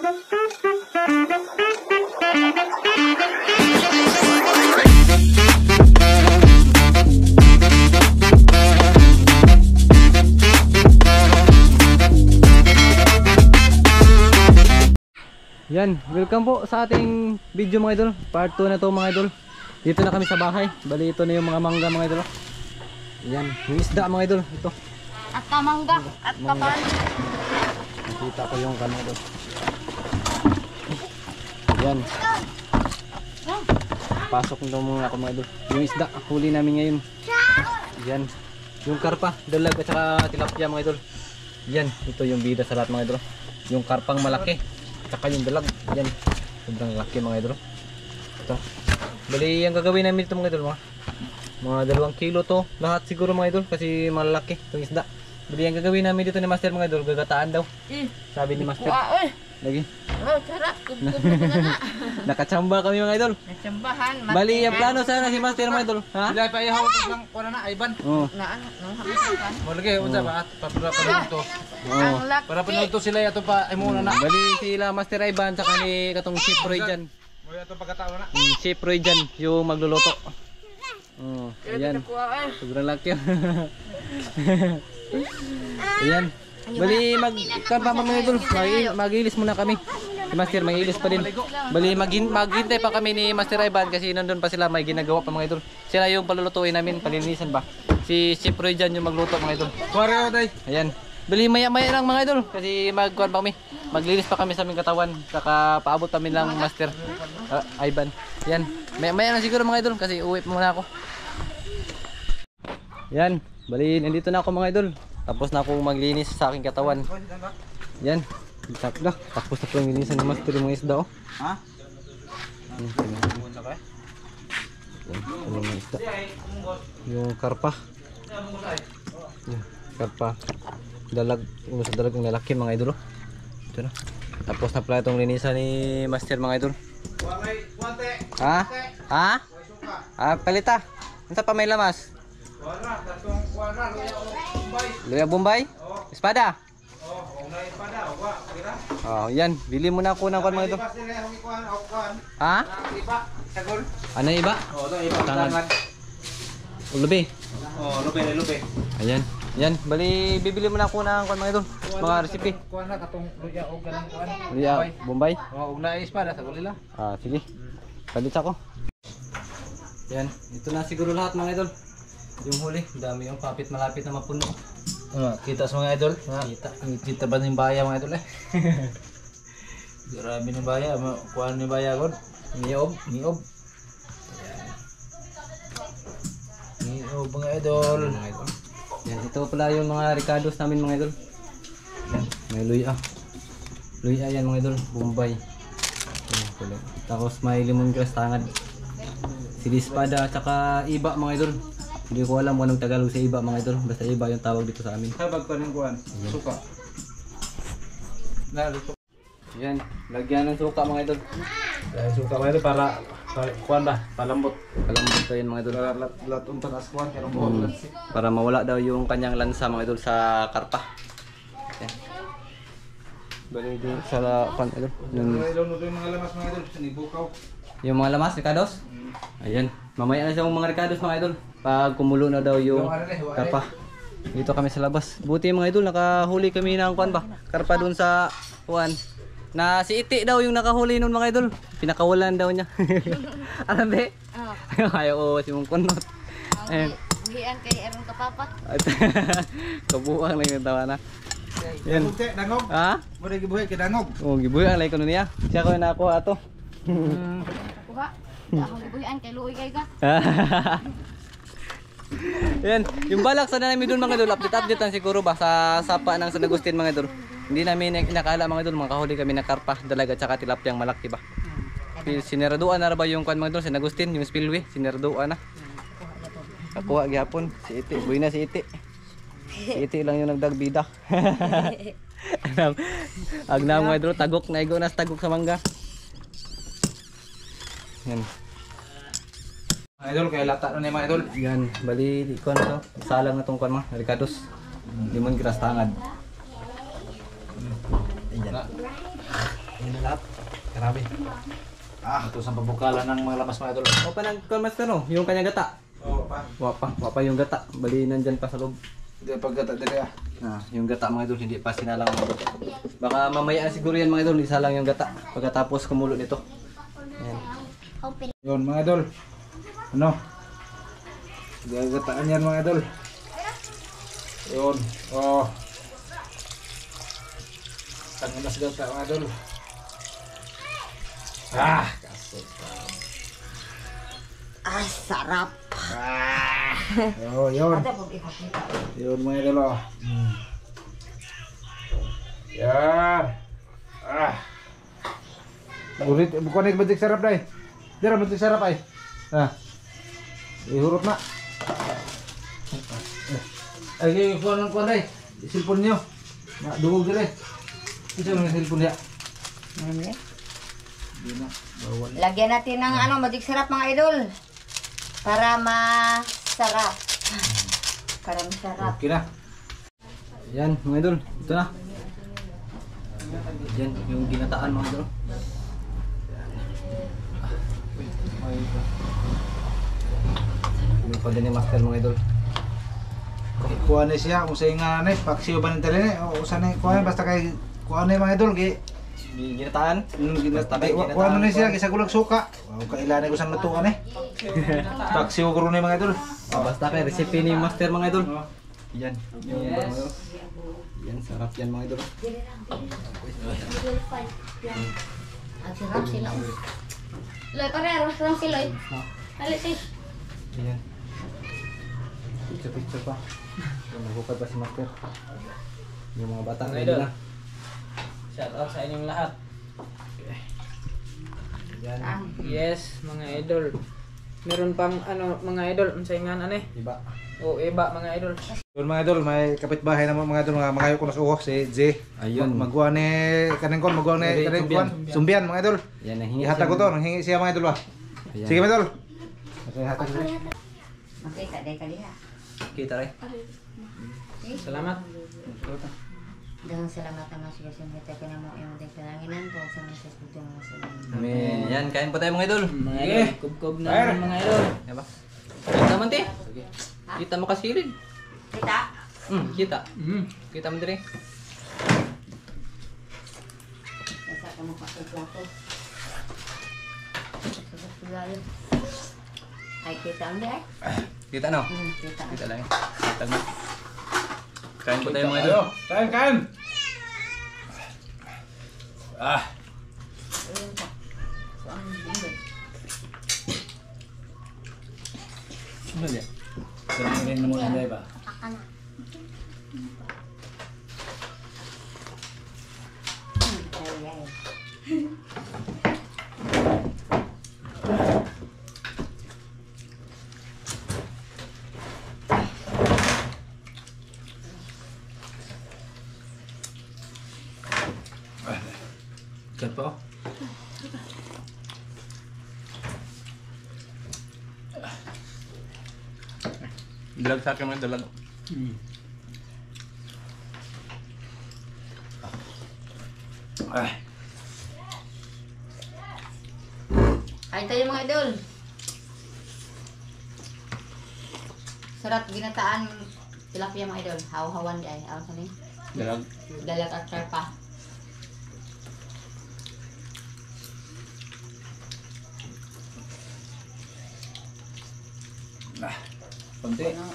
Yan, welcome po sa ating video mga idol. Part 2 na to mga idol. Dito na kami sa bahay. Bali ito na yung mga mangga mga idol. Yan, yung isda mga idol. Ito. At kamangga, at kapan. Nakita ko yung kanong idol. Yan. Pasok nito muna ako mga idol. Yung isda, huli namin ngayon. Yan. Yung karpa, dalag at saka tilapia mga idol. Yan, ito yung bida sa lahat mga idol. Yung karpang malaki. Saka yung dalag, yan, sobrang laki mga idol. Ito, bali ang gagawin namin ito mga idol, mga 2 kilo to lahat siguro mga idol, kasi malalaki itong isda. Bali ang gagawin namin dito ni Master mga idol, gagataan daw, sabi ni Master. Lagi nakachamba kami mga idol. Nachambahan. Bali ang plano sana si Master mga idol, ha? Bila pa ihawak ng kuha na Ivan. Oo. Mo lagi unsa ba at para to. Oo. Para pinulto sila ato pa ay muna na. Bali sila Master Ivan saka ni katong Chef Roy dyan. Mo ato pagkataon na. Chef Roy dyan yung magluluto. Oh, ayan. Sobrang laki. Ayan. Bali magkampa mga idol. Magilis muna kami. Si Master magilis pa din. Bali maghintay pa kami ni Master Ivan kasi nandun pa sila, may ginagawa pa mga idol. Sila yung palulutuin namin, palinisan ba. Si Chef Roy dyan yung magluto mga idol. Kuwari day. Ayan. Bali maya lang mga idol kasi magkuhan pa kami. Maglinis pa kami sa aming katawan. Saka paabot kami lang Master Ivan. Ayan. Maya lang siguro mga idol kasi uwi muna ako. Ayan. Bali nandito na ako mga idol. Tapos na akong maglinis sa aking katawan. Yan. Tapos na po yung linisan ni Master yung mga isda. Oh. Ha? Yung isda. Yung karpa. Yung karpa. Dalag. Yung sa dalag yung lalaki mga idol. Ito na. Tapos na pala itong linisan ni Master mga idol. Ha? Ha? Ah, palita. Ano pa may lamas? Luya Bombay? Espada? Oh, yan. Bili muna ako ng kwan mga ito. Ha? Ano yung iba? Oh, ito iba. Tangan. Lubi? Oh, lubi. Ayan. Yan. Bali, bibili muna ako ng kwan mga ito. Mga recipe. Kuha na katong luya o ganang kuan. Luya Bombay? Oh, ug na espada sa gulila. Ah, sige. Palit ako. Yan. Ito na siguro lahat mga idol. Yung huli, dami yung papit malapit na mapuno. Kita sa mga idol. Kita ba ng baya mga idol eh? Grabe ng baya, kuan ni baya god. Niob. Niob mga idol. Yan, ito pala yung mga ricados namin mga idol. Yan, may luya. Luya yan mga idol, Bombay. Yan, tapos may lemongrass tangad. Silispada at saka iba mga idol. Hindi ko alam kung anong Tagalog sa iba mga idol. Basta iba yung tawag dito sa amin. Habag pa ng kuan. Suka. Yan, lagyan ng suka mga idol. Suka mga idol para kuan ba? Palambot. Palambot pa yan mga idol. Lat unta as kuan kaya Para mawala daw yung kanyang lansa mga idol sa karpa. Yan. Bali din sa kuan idol. yung mga lamas mga idol sinibukaw. Yung mga lamas, ricados? Ayan. Mamaya na siyang mga ricados mga idol. Pag kumulo na daw yung karpa. Dito kami sa labas. Buti mga idol, nakahuli kami ng kuan ba? Karpa dun sa kuan. Na si Iti daw yung nakahuli nun mga idol. Pinakawalan daw niya. Alam ba? Oo. Ayaw o si mong kunot. Ayan. Hian kay Aaron kapapat. Kabuang lang yung tawa na. Yan. Dangog. Ha? Mo ra gibuhi kay dangog. Oh, gibuhi ang like ko niya. Siya ko na ako ato. Kuha. Ako gibuhian kay luoy kay ka. Yan, yung balak sana namin doon mga idol, update lang siguro ba sa sapa ng San Agustin mga idol. Hindi namin inakala mga idol, makahuli kami ng karpa, dalaga at saka tilapiyang malaki ba. Sineraduan na ba yung kwan mga idol, San Agustin, yung spillway, sineraduan na. Nakuha gyapon, si Iti, buhay na si Iti. Si Iti lang yung nagdagbida. Agnam mga idol, tagok, naigo na sa tagok sa mangga. Yan. Idol kay lata na mga idol. Yan, bali ko na to. Salang na tong kon mga ricados. Lemongrass tangad. Ayan. Yan na lahat. Grabe. Ito sa pabukalan ng mga lamas mga idol. O pa nag-master no, yung kanyang gata. Oo pa. Wapa yung gata. Bali nandyan pa sa loob. Hindi pagkata dili ah. Yung gata mga idol, hindi pa sinalang. Baka mamaya siguro yan mga idol, isa lang yung gata. Pagkatapos kumulo nito. Ayan. Yun mga idol. Ano? Gagataan yan mga idol. Yun. Oh. Tangan na sa gata mga idol. Kasot. Ay, sarap. Oh, yun. Ada po ipakita. Yun mga idol oh. Yan. Ulit, bukan na batik sarap dai. Dira batik sarap ay. Ihurot na. Ay, kuha ng kuha dai. Silpon nyo. Dugog dire. Isa mga silpon niya. Di na. Bawal. Lagyan natin ng magic sarap mga idol. Para masarap. Para masarap. Okay na. Yan mga idol, ito na. Yan yung ginataan mga idol. Yung pa din yung master mga idol. Kuha na siya kung sa nga na paksiyo ba ng tali na o sa na kuha basta kay kuha na mga idol gi Ginataan? basta kay kuha na siya kisa gulag suka. Wow, kailangan ko sa natuan eh. Paksiyo guro na mga idol. Basta kay recipe ni master mga idol. Yan, yung mga idol. Yan, sarap yan mga idol. Ang sarap sila. Loy, parero lang sila. Alit eh. Yan. Picture pa. Naghukad pa si master. Yung mga bata Mga na idol. na. Shout out sa inyong lahat. Yan, Yes, mga idol. Meron pang mga idol, unsay nga iba. O iba mga idol. Yun mga idol, may kapitbahay naman mga idol, mga kayo ko na suho, si J. Ayun. Magwa ni kaneng kon, magwa ni kaneng kon. Sumbian mga idol. Yan, nahingi Ihatag ko to, nanghingi siya mga idol ba. Ayan. Sige mga idol. Okay, hatag ko. Makita day ka diha. Kita rin. Salamat. Daghang salamat ang mga sigasin kita ka na mo yung day kalanginan ko sa mga sasudyo mga salamat. Amen. Yan, kain po tayo mga idol. Mga idol, kubkob na naman, mga idol. Yan ba? Kita naman ti. Kita mo kasilid. Kita. Kita. Mm. Kita mo dire. Nasa ka mo pa sa plato. Sa pulayo. Ay kita ang day. Kita no? Kita. Kita lang. Kita mo. Kain po tayo mga idol. Kain, kain. Ayun pa. So ang binggoy. Ano yan? Sarap rin mo na ba? Ay ay. Kat po. Dalag sa akin mga dalag. Kain tayo mga idol. Sarap ginataan tilapia mga idol. Haw-hawan di ay. Awan sa ni. Dalag. Dalag at karpa. Konti. Ano?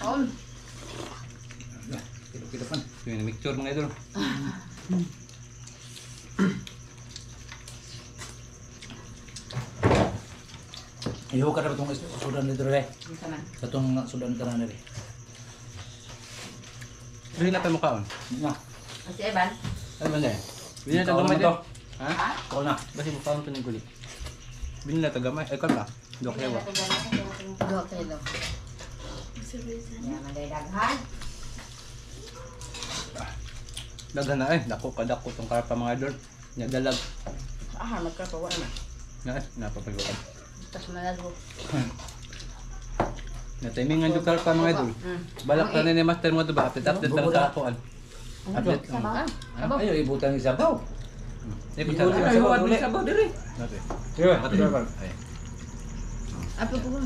On. Kita pan. Yung mixture mga idol. Iyo ka na itong sudan dito rin. Isa man. Sa itong sudan ka na rin. Hindi na tayo mukhaon. Nga. Kasi Evan. Ano ba na eh? Bili na Ikaw tagamay naman din. to. Ha? Ha? Ikaw na. Basi mukhaon to ng guli. Bili na tagamay. Ay, kan ba? Dok hewa. Dua kilo. Yan, manday daghan. Daghan na eh. Dako kadako tong karpa mga idol. Nya dalag. Ah, magkapawa na. Na eh. Napapagawad. Tapos malago. Na timingan yung karpa mga idol. Balak na ni master mo ito ba? Update lang sa akoan. Atlet. Sabaw. Sabaw. Ayo ibutan isab daw. Ikot Ay, sa. huwag din sabaw diri. Dati. Sige, Patay. Ay. Apa po?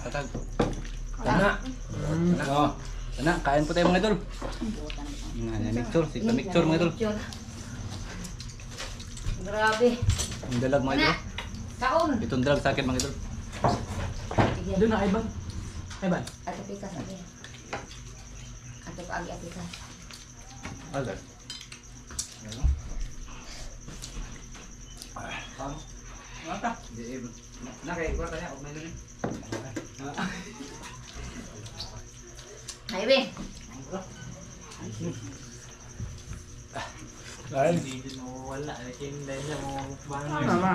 Tatag. Tana. Oh. Sana, kain po tayo mga idol. Mixture, sigla mixture mga idol. Grabe. Ang dalag mga idol. Kaon. Itong dalag sa akin mga idol. Doon na Ivan. Ivan. Ato pikas lagi. Ato agi pikas. Alright. Mata. Nakay ko tanya og may lagi. Hai be. Ay. Mama.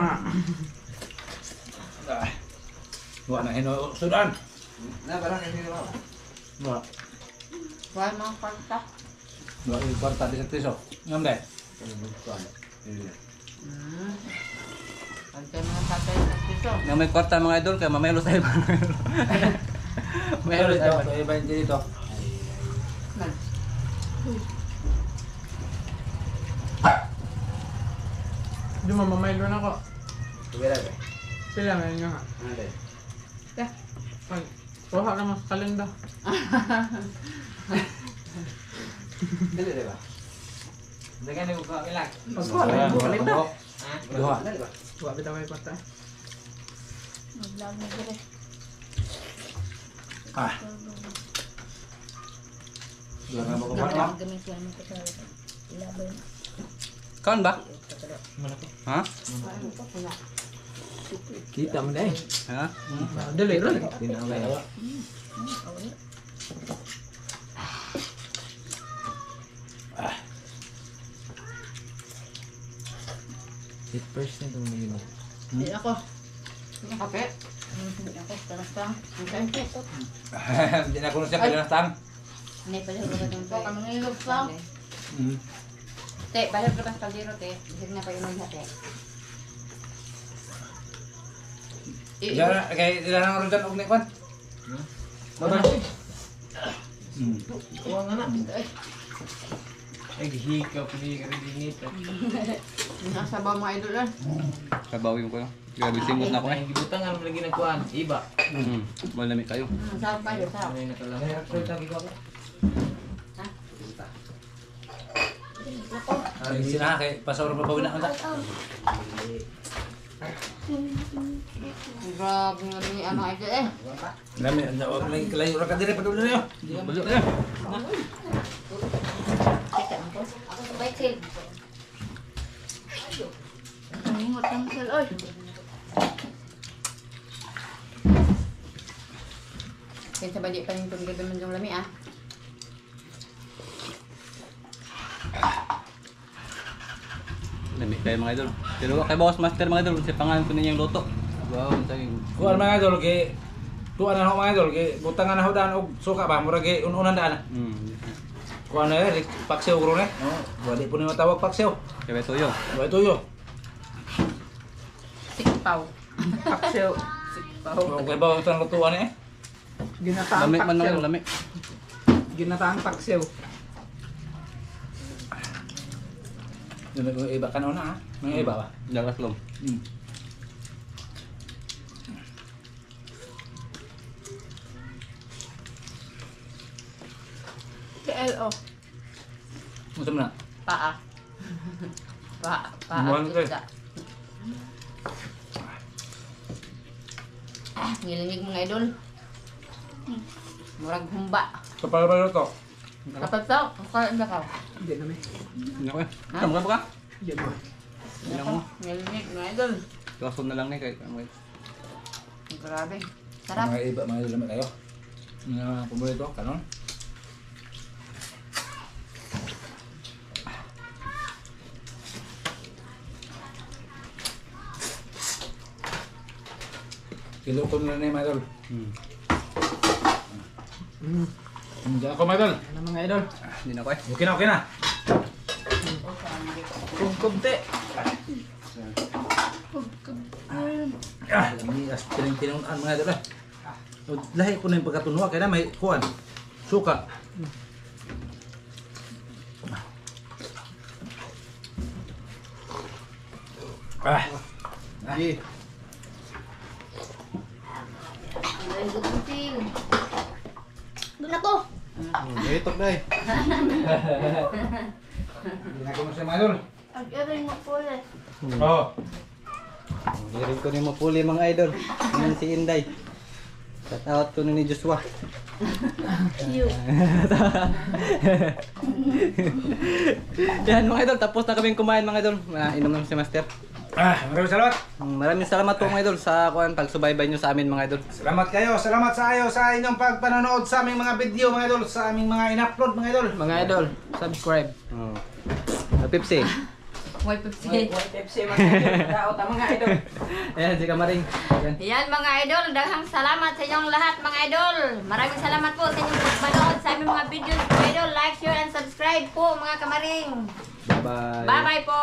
Wa na hino sudan. Na bara kay dito ba? Wa. Wal mo kanta. Wa kwarta di sa piso. Ngam dai. Ante mo patay sa piso. Nga may kwarta mga idol kay mamelo sa iba. Mayroon sa iba. Iba dito. Man. Di mo mamaylo na ako. Tuwira ba? Sila ngayon nga. Ade. Ya. Ay, kuha ka mas kalenda. Dili di ba? Dagan ni ko ilag. Pagkuha na yung kalenda. Duha. Kuha bitaw kay kwarta. Maglag mo dire. Ah. Duha na mo ko ba? Gamit yan mo ko sa ilabay. Kaon ba? Ha? Kita mo na eh. Ha? Dali ron. It first na itong naging. Hindi ako. Hindi kape. Hindi ako. Tarastang. Hindi ko. Hindi na kuno siya kailan tang. Hindi pala ko ba ito? Kami nilog pa. Te, balik ko sa kaldero, te. Hindi na pa yung maghati. Dara kay dara na ron og ni kwan. Kuha nga na. Ay gihikaw pili ka rin dinit. Nasa ba mga idol ah? Kabawin ko. Grabe singot na ako eh. Gibutan nga lagi nagkuhan, iba. Malamig kayo. Sarap kayo, sarap. Ano yung nakalang? Ay sina kay pasawro pa bawina ka. Grabe nga rin yung ano idol eh. Lami layo ra ka dire pa dulo niyo. Bulo. Kita mo ko. Ako sa bicycle. Ang ingot ng sel, oy. Kaya sa badi pa rin itong gabi man yung lami ah. Lamig kayo mga idol. Pero kay Boss Master mga idol, si pangalan ko ninyang luto. Wow, sayang. Kuan mga idol kay tuan na ho mga idol kay butangan na ho daan og suka ba mura kay ununan daan. Kuan na paksiw guro ne. Oh, wali po ni matawag paksiw. Kaya tuyo. Wa tuyo. Sikpaw. Paksiw. Sikpaw. Okay ba utang lutuan eh? Ginataang Lamig man paksiw. lang, lamig. Ginataang paksiw. Yung iba ka na ha? May iba ba? Dagas lom. KLO. Musim na. Paa. Paa. Buwan ka. Pizza. Ngilingig mga idol. Murag humba. Kapal ba to? Kapag to, kakain ba ka? Hindi na may. Hindi ako eh. Kamu ka ba ka? Hindi na. Hindi mo. Ngilingig mga idol. Kaso na lang eh. Kaya Grabe. Sarap. Mga iba mga idol kayo. Mga paborito kanon. Kilo ko na ni mga idol. Hindi ako mga idol. Ano mga idol? Hindi na ako eh. Okay na. Kubkubte. Ah, ini as tinong-tinongan mga idol. Lahi ko na yung pagkatunwa kaya na may kuwan. Suka. Ah. Sige. Very good until. Doon na to. Itok na eh. Ginagawa mo siya mga idol. Ang mo po eh. Oo. Hirin ko ni mapuli mga idol. Yan si Inday. Shout out ko ni Joshua. Yan mga idol, tapos na kaming kumain mga idol. Inom na si Master. Maraming salamat. Maraming salamat po mga idol sa pagsubaybay nyo sa amin mga idol. Salamat kayo. Salamat sa inyong pagpanonood sa aming mga video mga idol. Sa aming mga in-upload mga idol. Mga idol, subscribe. Oh. Pepsi. May Pepsi. Pepsi mga idol. Daot ang mga idol. Ayan, si Kamaring. Ayan. Yan mga idol, daghang salamat sa inyong lahat mga idol. Maraming salamat po sa inyong pagpanood sa aming mga videos mga idol. Like, share, and subscribe po mga kamaring. Bye-bye. Bye-bye po.